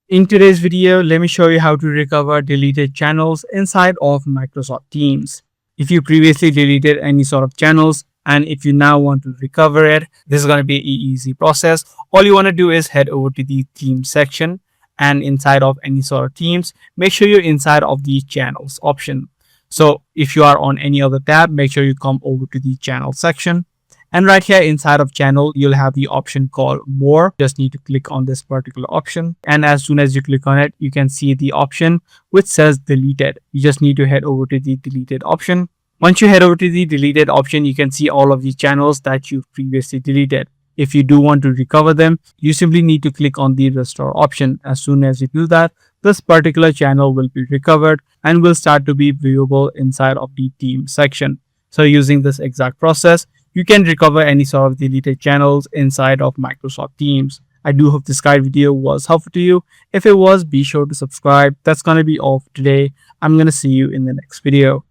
In today's video, let me show you how to recover deleted channels inside of Microsoft Teams. If you previously deleted any sort of channels and if you now want to recover it, this is going to be an easy process. All you want to do is head over to the Teams section, and inside of any sort of Teams, make sure you're inside of the channels option. So if you are on any other tab, make sure you come over to the channel section. And right here inside of channel, you'll have the option called more. Just need to click on this particular option. And as soon as you click on it, you can see the option which says deleted. You just need to head over to the deleted option. Once you head over to the deleted option, you can see all of the channels that you've previously deleted. If you do want to recover them, you simply need to click on the restore option. As soon as you do that, this particular channel will be recovered and will start to be viewable inside of the team section. So using this exact process, you can recover any sort of deleted channels inside of Microsoft Teams. I do hope this guide video was helpful to you. If it was, be sure to subscribe. That's going to be all for today. I'm going to see you in the next video.